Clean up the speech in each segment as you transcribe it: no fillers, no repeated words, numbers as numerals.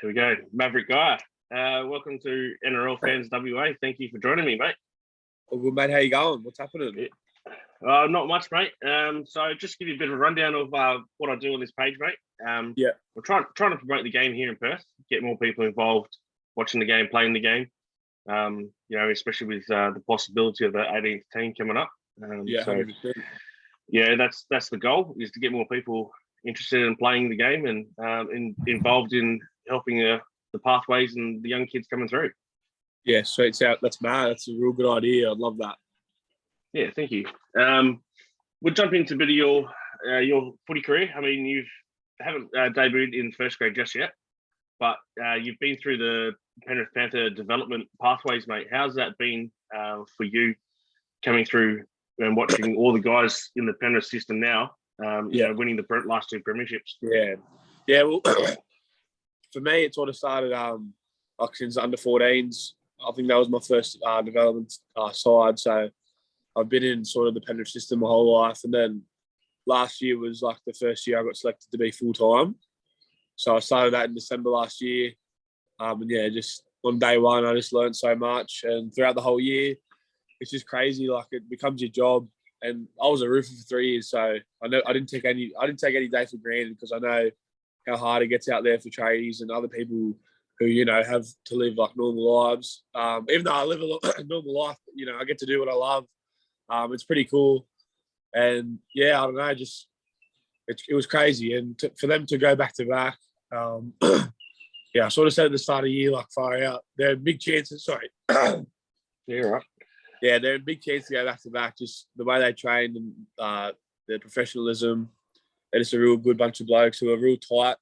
Here we go. Mavrik Geyer. Welcome to NRL Fans WA. Thank you for joining me, mate. All good, mate. How you going? What's happening? Not much, mate. So just give you a bit of a rundown of what I do on this page, mate. We're trying to promote the game here in Perth, get more people involved, watching the game, playing the game. Especially with the possibility of the 18th team coming up. 100%. That's the goal, is to get more people interested in playing the game and involved in helping the pathways and the young kids coming through. Yeah, straight out. That's mad. That's a real good idea. I love that. Yeah, thank you. We'll jump into a bit of your footy career. I mean, you haven't debuted in first grade just yet, but you've been through the Penrith Panther development pathways, mate. How's that been for you coming through and watching all the guys in the Penrith system now, winning the last two premierships? Yeah. Well, for me, it sort of started since under 14s. I think that was my first development side. So I've been in sort of the Penrith system my whole life. And then last year was like the first year I got selected to be full-time. So I started that in December last year. Just on day one, I just learned so much. And throughout the whole year, it's just crazy. Like, it becomes your job. And I was a roofer for 3 years, so I didn't take any day for granted, because I know how hard it gets out there for tradies and other people who, have to live like normal lives. Even though I live a normal life, I get to do what I love. It's pretty cool. And yeah, I don't know, just it was crazy. And for them to go back to back, I sort of said at the start of the year, like, far out, there are big chances. Sorry. Yeah, right. Yeah, they're a big chance to go back to back. Just the way they train and their professionalism. They're just a real good bunch of blokes who are real tight.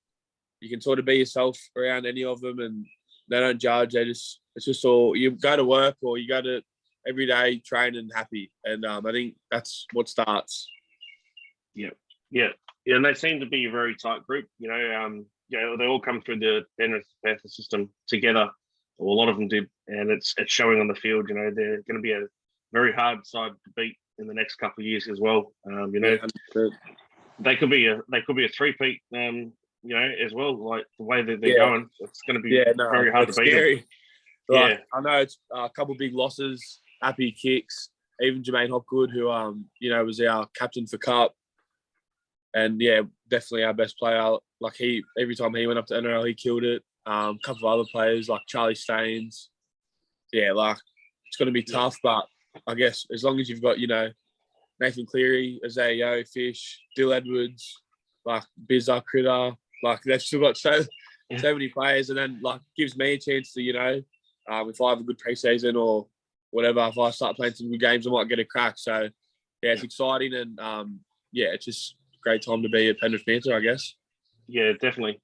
You can sort of be yourself around any of them, and they don't judge. It's just all, you go to work or you go to every day training happy. And I think that's what starts. Yeah. And they seem to be a very tight group. They all come through the Penrith Panther system together. Or a lot of them did, and it's showing on the field. They're going to be a very hard side to beat in the next couple of years as well. They could be a three-peat, as well. Like the way that they're going, it's going to be very hard to beat. Scary. Like, I know it's a couple of big losses. Happy kicks. Even Jermaine Hopgood, who was our captain for Cup, and definitely our best player. Like, every time he went up to NRL, he killed it. A couple of other players like Charlie Staines. Yeah, like, it's going to be tough, but I guess as long as you've got, Nathan Cleary, Isaiah Yeo, Fish, Dill Edwards, like Bizza, Critter, like, they've still got so many players, and then, like, gives me a chance to, if I have a good preseason or whatever, if I start playing some good games, I might get a crack. So, yeah, it's exciting, and it's just a great time to be a Penrith Panther, I guess. Yeah, definitely.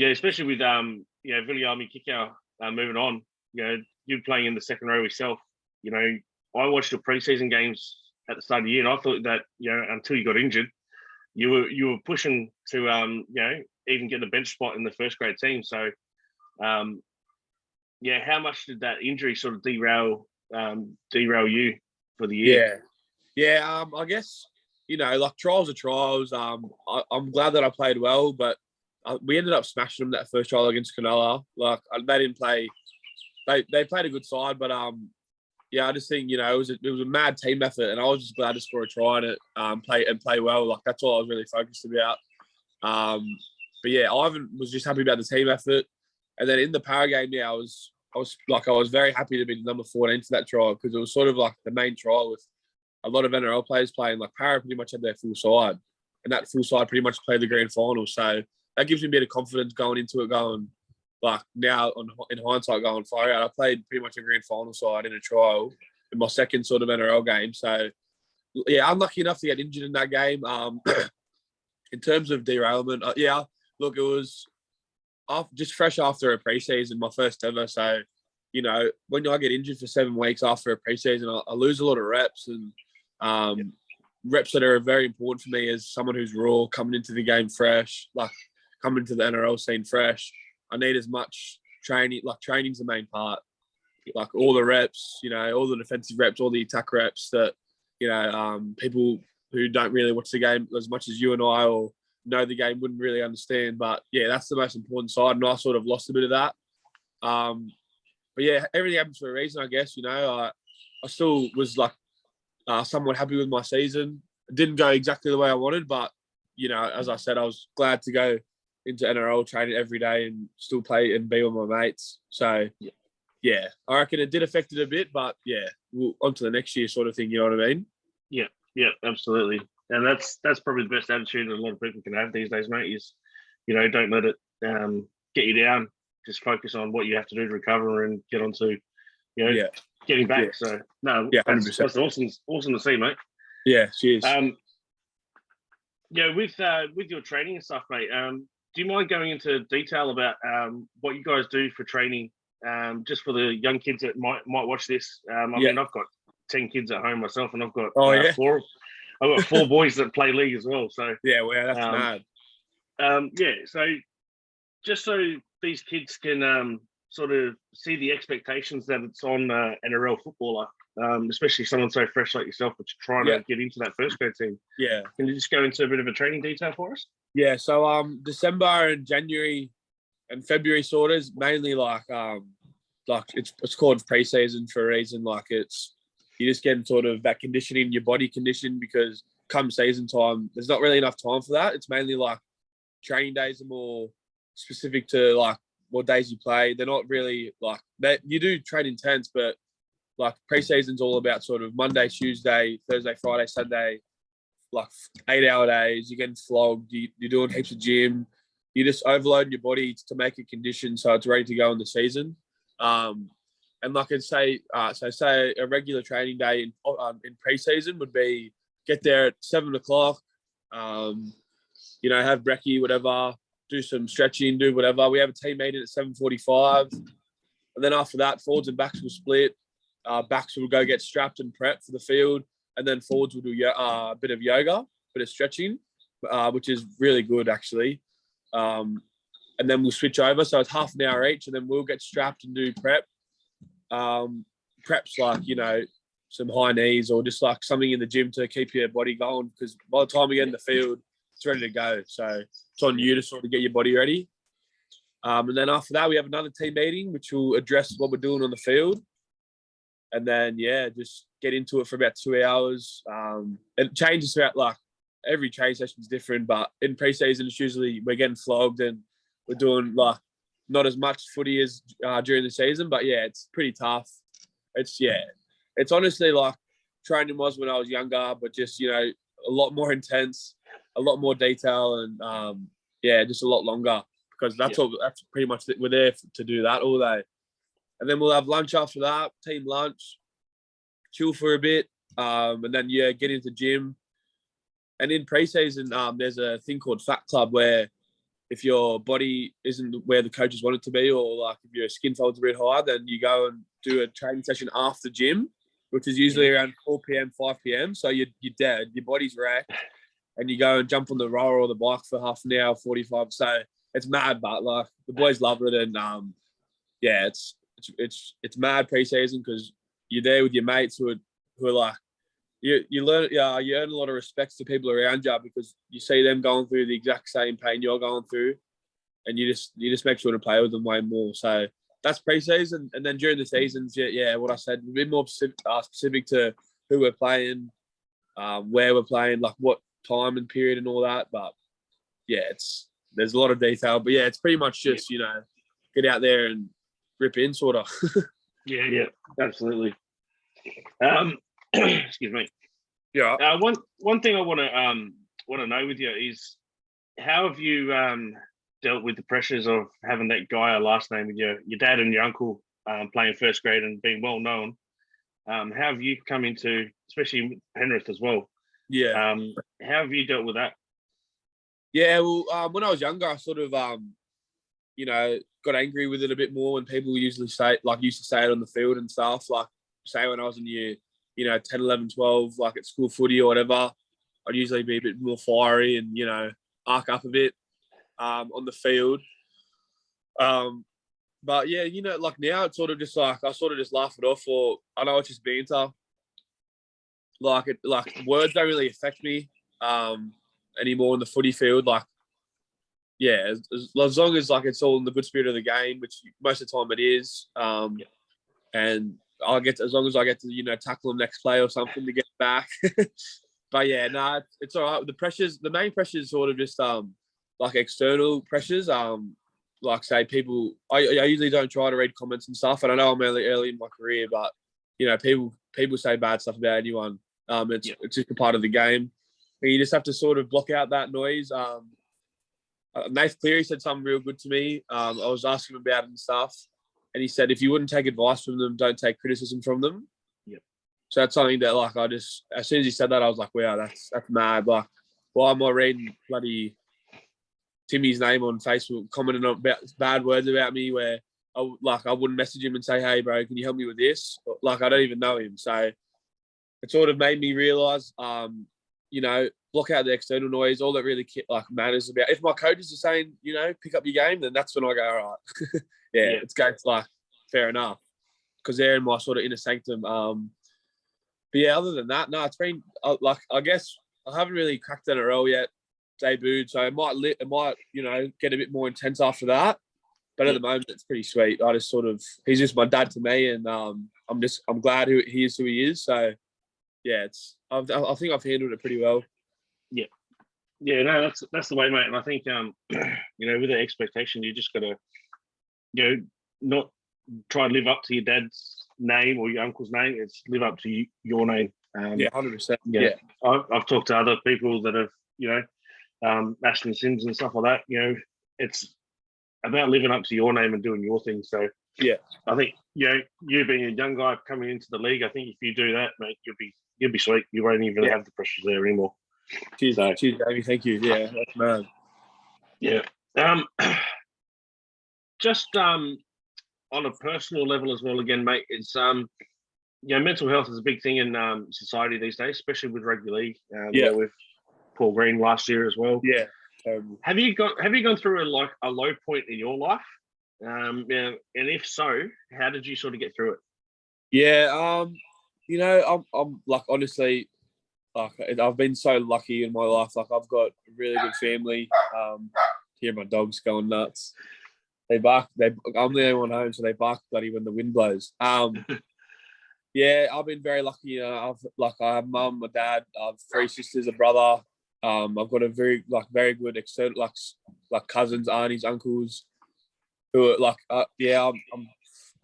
Especially with Viliami Kikau moving on. You playing in the second row yourself. I watched your preseason games at the start of the year, and I thought that until you got injured, you were pushing to even get the bench spot in the first grade team. So how much did that injury sort of derail you for the year? I guess like, trials are trials. I'm glad that I played well, but we ended up smashing them that first trial against Cronulla. Like, they didn't play. They played a good side, but I just think it was a mad team effort, and I was just glad to score a try in it, play well. Like, that's all I was really focused about. Ivan was just happy about the team effort, and then in the para game, I was very happy to be number 14 for that trial, because it was sort of like the main trial with a lot of NRL players playing. Like, para pretty much had their full side, and that full side pretty much played the grand final. So that gives me a bit of confidence going into it, going, like, now in hindsight, going far out. I played pretty much a grand final side in a trial in my second sort of NRL game. So, I'm lucky enough to get injured in that game. In terms of derailment, look, it was just fresh after a preseason, my first ever. So, when I get injured for 7 weeks after a preseason, I lose a lot of reps, and reps that are very important for me as someone who's raw, coming into the game fresh, like coming into the NRL scene fresh. I need as much training. Like, training's the main part. Like, all the reps, all the defensive reps, all the attack reps that, people who don't really watch the game as much as you and I, or know the game wouldn't really understand. But yeah, that's the most important side, and I sort of lost a bit of that. But yeah, everything happens for a reason, I guess. I still was like somewhat happy with my season. It didn't go exactly the way I wanted, but as I said, I was glad to go into NRL training every day and still play and be with my mates. So yeah, I reckon it did affect it a bit, but yeah, on to the next year sort of thing. You know what I mean? Yeah, absolutely. And that's probably the best attitude that a lot of people can have these days, mate. Is don't let it get you down. Just focus on what you have to do to recover and get onto getting back. Yeah. So no, Yeah, that's 100%. awesome to see, mate. Yeah, cheers. With your training and stuff, mate. Do you mind going into detail about what you guys do for training? Just for the young kids that might watch this. I mean, I've got 10 kids at home myself, and I've got four. I've got 4 boys that play league as well. So yeah, well, that's mad. So just so these kids can sort of see the expectations that it's on an NRL footballer, especially someone so fresh like yourself, that's trying to get into that first grade team. Yeah. Can you just go into a bit of a training detail for us? Yeah. So December and January and February sort of is mainly like it's called pre-season for a reason. Like you're just getting sort of that conditioning, your body conditioned, because come season time, there's not really enough time for that. It's mainly like training days are more specific to like what days you play. They're not really like that. You do train intense, but like pre-season's all about sort of Monday, Tuesday, Thursday, Friday, Sunday, like 8-hour days. You're getting flogged. You're doing heaps of gym. You're just overloading your body to make it conditioned so it's ready to go in the season. And like I'd say, say a regular training day in pre-season would be get there at 7 o'clock, have brekkie, whatever, do some stretching, do whatever. We have a team meeting at 7:45. And then after that, forwards and backs will split. Backs will go get strapped and prepped for the field. And then forwards will do a bit of yoga, a bit of stretching, which is really good, actually. And then we'll switch over. So it's half an hour each, and then we'll get strapped and do prep. Preps like, some high knees or just like something in the gym to keep your body going, because by the time we get in the field, it's ready to go. So it's on you to sort of get your body ready. And then after that, we have another team meeting, which will address what we're doing on the field. And then, just get into it for about 2 hours. It changes throughout, like, every training session is different, but in pre-season, it's usually we're getting flogged and we're doing, like, not as much footy as during the season. But, it's pretty tough. It's honestly like training was when I was younger, but just, a lot more intense, a lot more detail, and, just a lot longer, because that's pretty much we're there to do that all day. And then we'll have lunch after that, team lunch, chill for a bit, and then, get into gym. And in pre-season, there's a thing called Fat Club, where if your body isn't where the coaches want it to be, or like if your skin fold's a bit high, then you go and do a training session after gym, which is usually around 4 p.m, 5 p.m. So you're dead, your body's wrecked, and you go and jump on the rower or the bike for half an hour, 45. So it's mad, but like the boys love it. And it's mad pre-season, because you're there with your mates who are like, you learn, you earn a lot of respect to people around you, because you see them going through the exact same pain you're going through, and you just make sure to play with them way more. So that's pre-season. And then during the seasons, what I said, a bit more specific to who we're playing, where we're playing, like what time and period and all that. But there's a lot of detail, but it's pretty much just, get out there and rip in, sort of. Yeah, absolutely. Excuse me. Yeah. One thing I want to know with you is, how have you dealt with the pressures of having that Geyer last name with your dad and your uncle playing first grade and being well known? How have you come into, especially Penrith as well? Yeah. How have you dealt with that? Yeah, well, when I was younger, I sort of got angry with it a bit more when people used to say it on the field and stuff. Like, say when I was in year 10, 11, 12, like at school footy or whatever, I'd usually be a bit more fiery and, arc up a bit on the field. But like now it's sort of just like, I sort of just laugh it off, or I know it's just banter. Like words don't really affect me anymore in the footy field. Like yeah, as long as like it's all in the good spirit of the game, which most of the time it is. And I'll get as long as I get to tackle them next play or something to get back. But yeah, no, it's all right. The main pressures, sort of just like external pressures. Like say people, I usually don't try to read comments and stuff, and I know I'm early in my career, but people say bad stuff about anyone. It's just a part of the game, and you just have to sort of block out that noise. Nath Cleary said something real good to me. I was asking him about it and stuff, and he said, if you wouldn't take advice from them, don't take criticism from them. Yep. So that's something that, like, as soon as he said that, I was like, wow, that's mad. Like, why am I reading bloody Timmy's name on Facebook, commenting on bad words about me, where I wouldn't message him and say, hey, bro, can you help me with this? Like, I don't even know him. So it sort of made me realise, block out the external noise. All that really matters about. If my coaches are saying, pick up your game, then that's when I go, all right. yeah, it's going like fair enough, because they're in my sort of inner sanctum. But yeah, other than that, no, it's been I guess I haven't really cracked NRL yet, debuted, so it might get a bit more intense after that. But at the moment, it's pretty sweet. I just he's just my dad to me, and I'm glad he is who he is. So yeah, I think I've handled it pretty well. Yeah. Yeah, no, that's the way, mate. And I think with the expectation, you just gotta not try to live up to your dad's name or your uncle's name. It's live up to your name. 100%. Yeah. I've talked to other people that have Ashton Sims and stuff like that. It's about living up to your name and doing your thing. So yeah, I think you being a young guy coming into the league, I think if you do that, mate, you'll be sweet. You won't even have the pressures there anymore. Cheers, Jamie. Thank you. Yeah, that's mad. Yeah. Just on a personal level as well, again, mate, it's mental health is a big thing in society these days, especially with rugby league. With Paul Green last year as well. Yeah. Have you gone through a low point in your life? And if so, how did you sort of get through it? Yeah. I'm like, honestly, like, I've been so lucky in my life. Like, I've got a really good family. Hear my dogs going nuts. They bark. I'm the only one home, so they bark bloody when the wind blows. Yeah, I've been very lucky. I have mum, my dad, I have 3 sisters, a brother. I've got a very good external like cousins, aunties, uncles, who are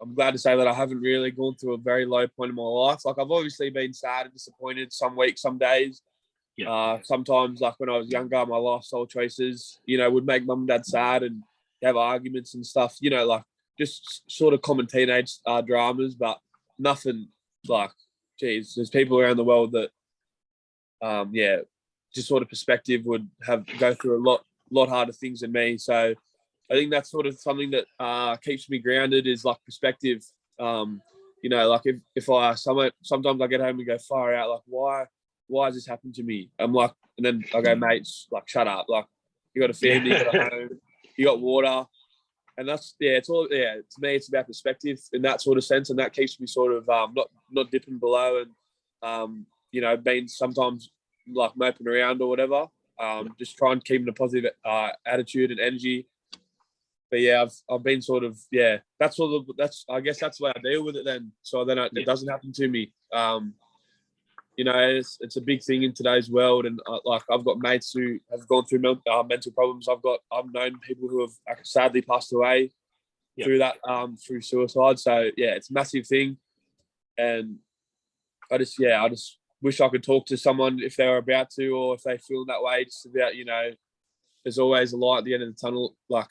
I'm glad to say that I haven't really gone through a very low point in my life. Like, I've obviously been sad and disappointed some weeks, some days. Yeah. Sometimes, like when I was younger, my lifestyle choices, would make mum and dad sad and have arguments and stuff. Like just sort of common teenage dramas, but nothing like, geez, there's people around the world that, just sort of perspective would go through a lot harder things than me. So I think that's sort of something that keeps me grounded, is like perspective. Like if I sometimes I get home and go far out, like why has this happened to me? I'm like, and then I go, mates, like, shut up. Like, you got a family, you got a home, you got water. And that's, it's all, to me, it's about perspective in that sort of sense. And that keeps me sort of not dipping below and, being sometimes like moping around or whatever. Just try and keep in a positive attitude and energy. But yeah, I've been sort of, I guess that's the way I deal with it then. So then it doesn't happen to me. It's a big thing in today's world, and I've got mates who have gone through mental problems. I've known people who have sadly passed away through that, through suicide. So yeah, it's a massive thing, and I just wish I could talk to someone if they were about to, or if they feel that way. Just about, there's always a light at the end of the tunnel. Like,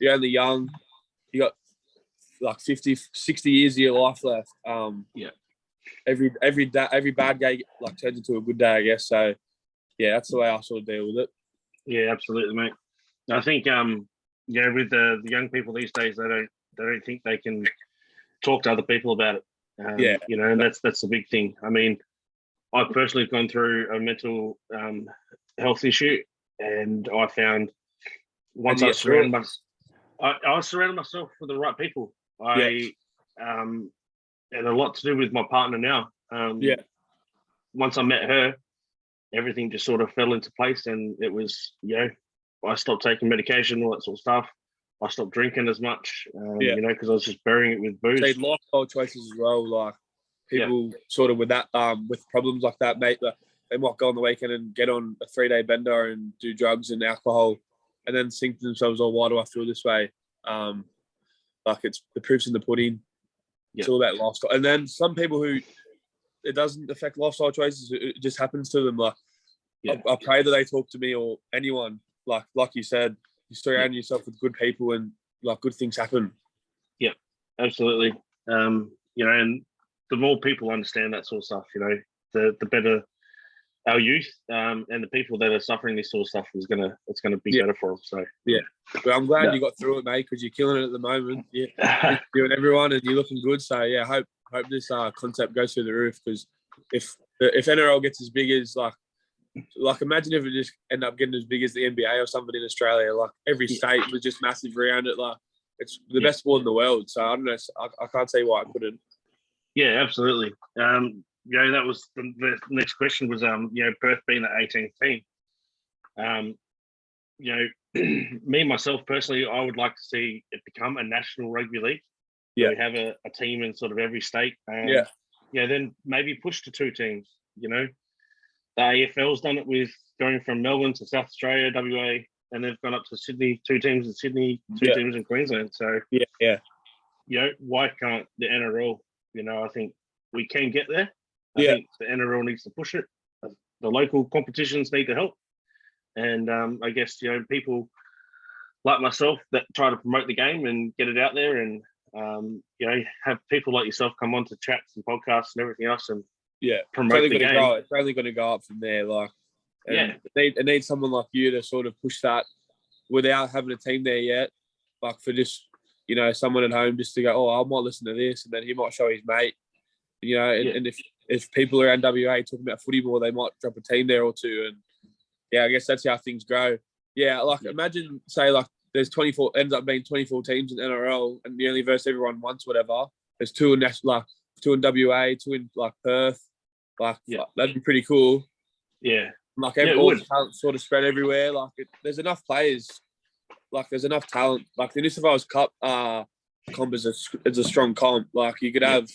you're only young, you got like 50, 60 years of your life left. Every bad day like turns into a good day, I guess. So yeah, that's the way I sort of deal with it. Yeah, absolutely, mate. I think with the young people these days, they don't think they can talk to other people about it. And that's the big thing. I mean, I've personally gone through a mental health issue, and I found once I surrounded myself with the right people. And a lot to do with my partner now. Once I met her, everything just sort of fell into place, and it was, I stopped taking medication, all that sort of stuff. I stopped drinking as much, Yeah. you know, because I was just burying it with booze. Say lifestyle choices as well. Like people sort of with that, with problems like that, mate, they might go on the weekend and get on a 3-day bender and do drugs and alcohol, and then think to themselves, "Oh, why do I feel this way?" Like it's the proof's in the pudding. Yeah. It's all about lifestyle. And then some people who it doesn't affect lifestyle choices; it just happens to them. Like I pray that they talk to me or anyone. Like you said, you surround yourself with good people, and like good things happen. Yeah, absolutely. You know, and the more people understand that sort of stuff, you know, the better our youth and the people that are suffering this sort of stuff it's gonna be better for them. So but I'm glad you got through it, mate, because you're killing it at the moment. Yeah, you and everyone, and you're looking good. So yeah, hope this concept goes through the roof, because if NRL gets as big as like imagine if it just end up getting as big as the NBA or something in Australia. Like every state was just massive around it. Like it's the best sport in the world. So I don't know. I can't see why I couldn't. Yeah, absolutely. You know, that was the next question was you know, Perth being the 18th team. You know, me myself personally, I would like to see it become a national rugby league. Yeah, we have a team in sort of every state. Yeah, then maybe push to 2 teams. You know, the AFL's done it with going from Melbourne to South Australia, WA, and they've gone up to Sydney, 2 teams in Sydney, 2 teams in Queensland. So yeah. You know, why can't the NRL? You know, I think we can get there. I think the NRL needs to push it. The local competitions need to help. And I guess, you know, people like myself that try to promote the game and get it out there, and you know, have people like yourself come on to chats and podcasts and everything else, and promote the game. It's only going to go up from there. Like, it needs someone like you to sort of push that without having a team there yet. Like for just, you know, someone at home just to go, oh, I might listen to this, and then he might show his mate. You know, and if people around WA talking about footy more, they might drop a team there or two, and I guess that's how things grow. Yeah, like imagine, say, like there's 24, ends up being 24 teams in NRL, and you only verse everyone once, whatever. There's 2 in national, like 2 in WA, 2 in like Perth. Like that'd be pretty cool. Yeah, like all the talent sort of spread everywhere. Like there's enough players. Like there's enough talent. Like the New South Wales Cup comp is a strong comp. Like you could have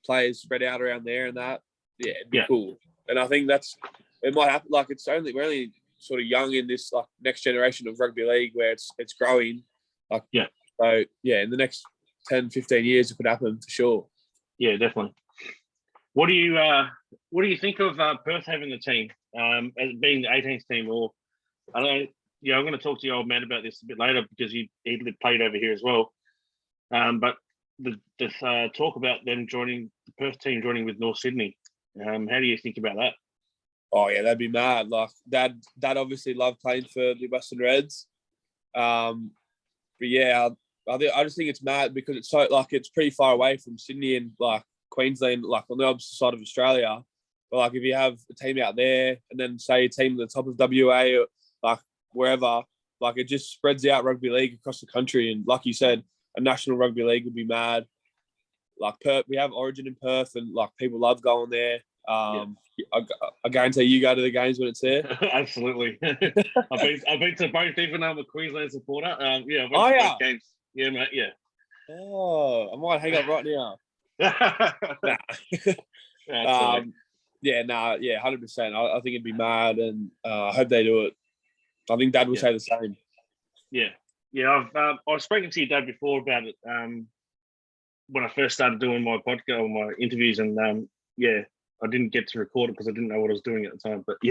players spread out around there and that. Yeah, it'd be cool. And I think it might happen. Like we're only sort of young in this like next generation of rugby league where it's growing. Like so in the next 10, 15 years it could happen for sure. Yeah, definitely. What do you think of Perth having the team as being the 18th team? Or I don't know. Yeah, I'm going to talk to your old man about this a bit later because he played over here as well. But the talk about them joining the Perth team joining with North Sydney. How do you think about that? Oh yeah, that'd be mad. Like Dad obviously loved playing for the Western Reds. But yeah, I just think it's mad because it's so like it's pretty far away from Sydney and like Queensland, like on the opposite side of Australia. But like if you have a team out there and then say a team at the top of WA or like wherever, like it just spreads out rugby league across the country. And like you said, a national rugby league would be mad. Like Perth, we have Origin in Perth, and like people love going there. I guarantee you go to the games when it's there. Absolutely. I've been to both, even though I'm a Queensland supporter. I've been to both games. Yeah, mate. Yeah. Oh, I might hang up right now. Nah. 100%. I think it'd be mad, and I hope they do it. I think Dad will say the same. Yeah. I've spoken to your dad before about it. When I first started doing my podcast or my interviews, and I didn't get to record it because I didn't know what I was doing at the time. But so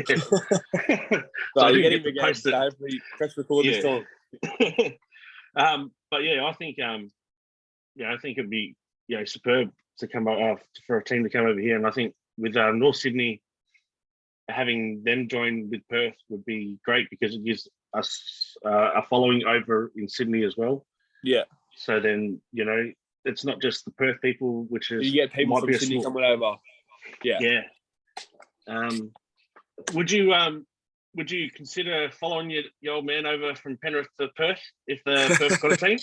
I didn't get to post it. Press record this time. But I think I think it'd be superb to come for a team to come over here, and I think with North Sydney having them join with Perth would be great because it gives us a following over in Sydney as well. Yeah. So then it's not just the Perth people, which is you get people from Sydney coming over. Yeah. Would you consider following your old man over from Penrith to Perth if the Perth got a team?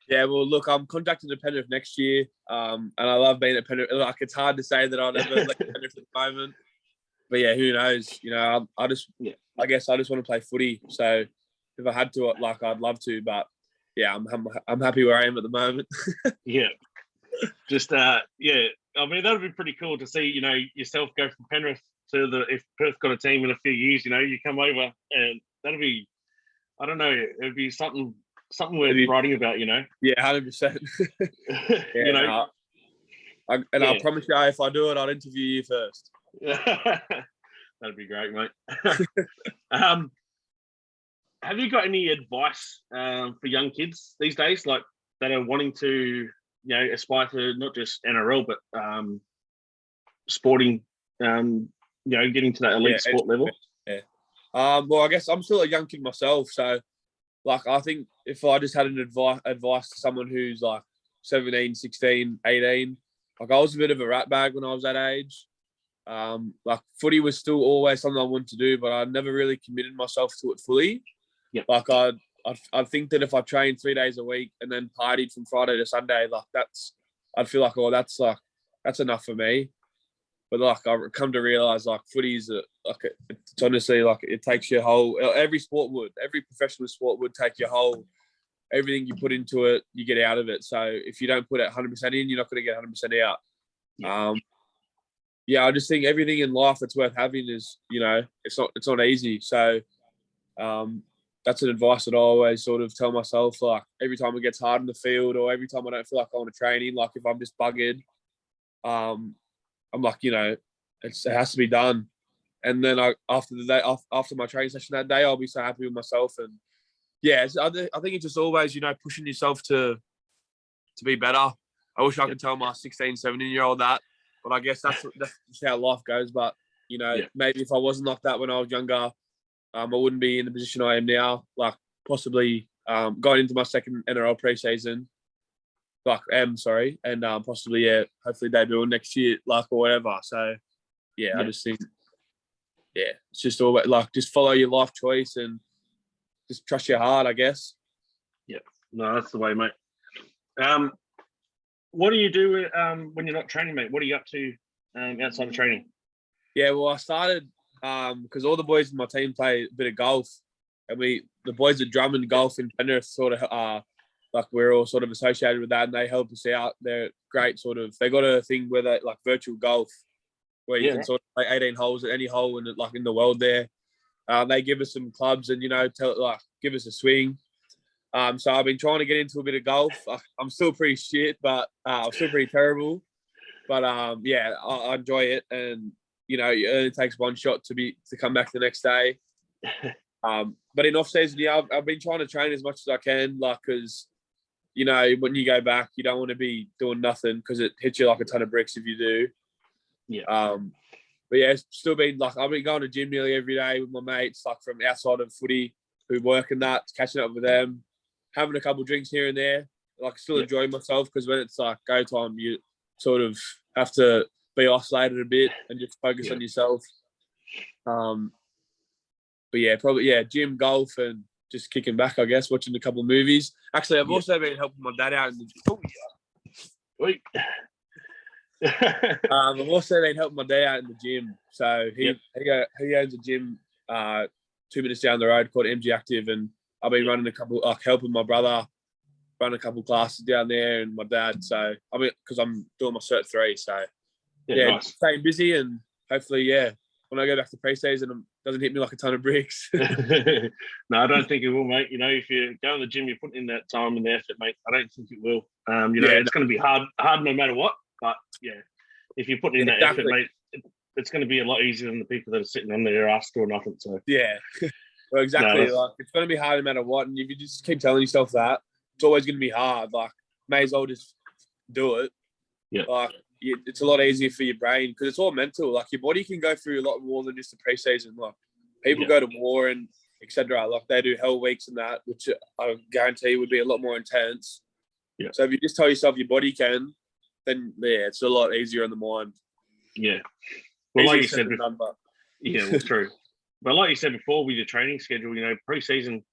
Yeah, well, look, I'm contracted to Penrith next year, and I love being at Penrith. Like, it's hard to say that I'd ever like Penrith at the moment. but yeah, who knows? You know, I guess I just want to play footy. So if I had to, like, I'd love to, but yeah, I'm happy where I am at the moment. Yeah. Just yeah. I mean, that would be pretty cool to see, you know, yourself go from Penrith to if Perth got a team in a few years, you know, you come over, and that'd be, I don't know, it'd be something worth writing about, you know. Yeah, 100%. You know. I'll promise you, if I do it, I'll interview you first. That'd be great, mate. Have you got any advice for young kids these days, like that are wanting to, you know, aspire to not just NRL but sporting, you know, getting to that elite sport level? Yeah. Well, I guess I'm still a young kid myself, so like I think if I just had an advice to someone who's like 17, 16, 18, like I was a bit of a rat bag when I was that age. Like footy was still always something I wanted to do, but I never really committed myself to it fully. Yeah. Like I think that if I trained 3 days a week and then partied from Friday to Sunday, like I'd feel like, oh, that's enough for me. But like I've come to realize, like footy is it's honestly like it takes your whole, every professional sport would take your whole, everything you put into it, you get out of it. So if you don't put it 100% in, you're not going to get 100% out. Yeah. Yeah, I just think everything in life that's worth having is, you know, it's not easy. So that's an advice that I always sort of tell myself, like every time it gets hard in the field or every time I don't feel like I want to train in, like if I'm just buggered, I'm like, you know, it has to be done. And then after my training session that day, I'll be so happy with myself. And yeah, I think it's just always, you know, pushing yourself to be better. I wish I could tell my 16, 17-year-old that, but I guess that's just how life goes. But, you know, maybe if I wasn't like that when I was younger, I wouldn't be in the position I am now, like possibly going into my second NRL preseason, and possibly, hopefully debut next year, like, or whatever. So, I just think, it's just all about, like, just follow your life choice and just trust your heart, I guess. Yeah, no, that's the way, mate. What do you do when you're not training, mate? What are you up to outside of training? Yeah, well, I started because all the boys in my team play a bit of golf, and the boys at Drummond Golf in Penrith sort of like we're all sort of associated with that, and they help us out. They're great, sort of. They got a thing where they like virtual golf, where you can sort of play 18 holes at any hole in the world there. They give us some clubs and, you know, give us a swing. So I've been trying to get into a bit of golf. I'm still pretty shit, but I'm still pretty terrible. But I enjoy it, and you know, it only takes one shot to come back the next day. But in off season, I've been trying to train as much as I can, like, because, you know, when you go back, you don't want to be doing nothing because it hits you like a ton of bricks if you do. Yeah. But yeah, it's still been like I've been going to gym nearly every day with my mates, like from outside of footy, who work and that, catching up with them, having a couple of drinks here and there. Like, still enjoying myself, because when it's like go time, you sort of have to be isolated a bit and just focus on yourself. But yeah, probably gym, golf, and just kicking back, I guess, watching a couple of movies. Actually, I've also been helping my dad out in the I've also been helping my dad out in the gym. So he owns a gym 2 minutes down the road called MG Active, and I've been running a couple, like helping my brother run a couple classes down there, and my dad. So I mean, because I'm doing my Cert 3, so nice. Staying busy, and hopefully, when I go back to pre-season, it doesn't hit me like a ton of bricks. No, I don't think it will, mate. You know, if you go to the gym, you put in that time and the effort, mate. I don't think it will. It's going to be hard no matter what. But if you put in that effort, mate, it's going to be a lot easier than the people that are sitting on their ass doing nothing. So well, exactly. Like, it's going to be hard no matter what, and if you just keep telling yourself that, it's always going to be hard. Like, may as well just do it. Yeah. Like, it's a lot easier for your brain, because it's all mental. Like, your body can go through a lot more than just the pre-season. Like, people go to war and etc. Like, they do hell weeks and that, which I guarantee would be a lot more intense. Yeah. So if you just tell yourself your body can, then it's a lot easier on the mind. Yeah. Well, like you said before, true. But like you said before, with your training schedule, you know, pre-season,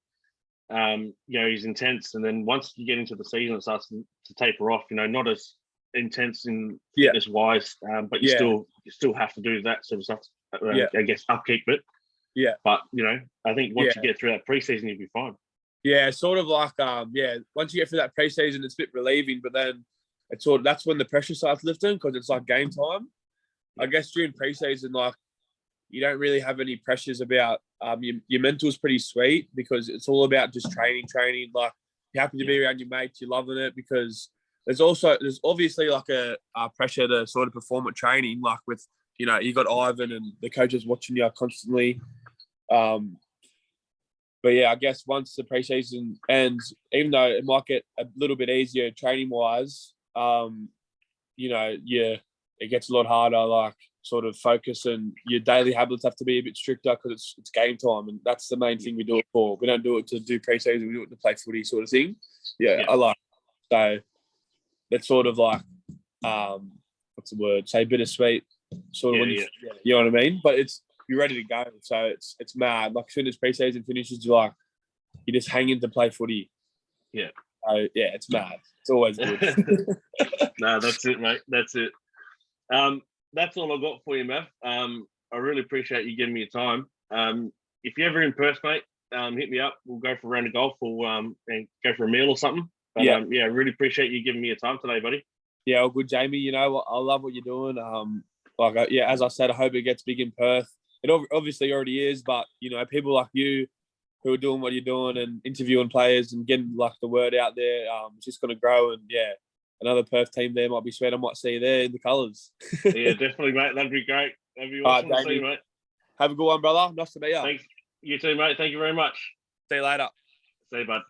is intense, and then once you get into the season, it starts to taper off. You know, not as intense in fitness wise, but you still have to do that sort of stuff. I guess upkeep it. Yeah. But I think once you get through that preseason, you'll be fine. Yeah, sort of like once you get through that preseason, it's a bit relieving, but then it's that's when the pressure starts lifting because it's like game time. I guess during preseason, like you don't really have any pressures about your mental's pretty sweet because it's all about just training. Like you're happy to be around your mates, you're loving it because there's obviously like a pressure to sort of perform at training, like with you got Ivan and the coaches watching you constantly. But yeah, I guess once the preseason ends, even though it might get a little bit easier training wise, it gets a lot harder. Like sort of focus and your daily habits have to be a bit stricter because it's game time, and that's the main thing we do it for. We don't do it to do preseason; we do it to play footy, sort of thing. Yeah. I like so. That's sort of like what's the word? Say bittersweet, sort of. You know what I mean? But you're ready to go, so it's mad. Like as soon as preseason finishes, you just hanging to play footy. Yeah. So yeah, it's mad. It's always good. No, that's it, mate. That's it. That's all I got for you, Mav. I really appreciate you giving me your time. If you're ever in Perth, mate, hit me up. We'll go for a round of golf or and go for a meal or something. But I really appreciate you giving me your time today, buddy. Yeah, well, good, Jamie. I love what you're doing. As I said, I hope it gets big in Perth. It obviously already is, but people like you who are doing what you're doing and interviewing players and getting like the word out there, it's just going to grow. And another Perth team there might be sweet. I might see you there in the colours. Yeah, definitely, mate. That'd be great. That'd be awesome to see you, mate. Have a good one, brother. Nice to meet you. Thanks. You too, mate. Thank you very much. See you later. See you, bud.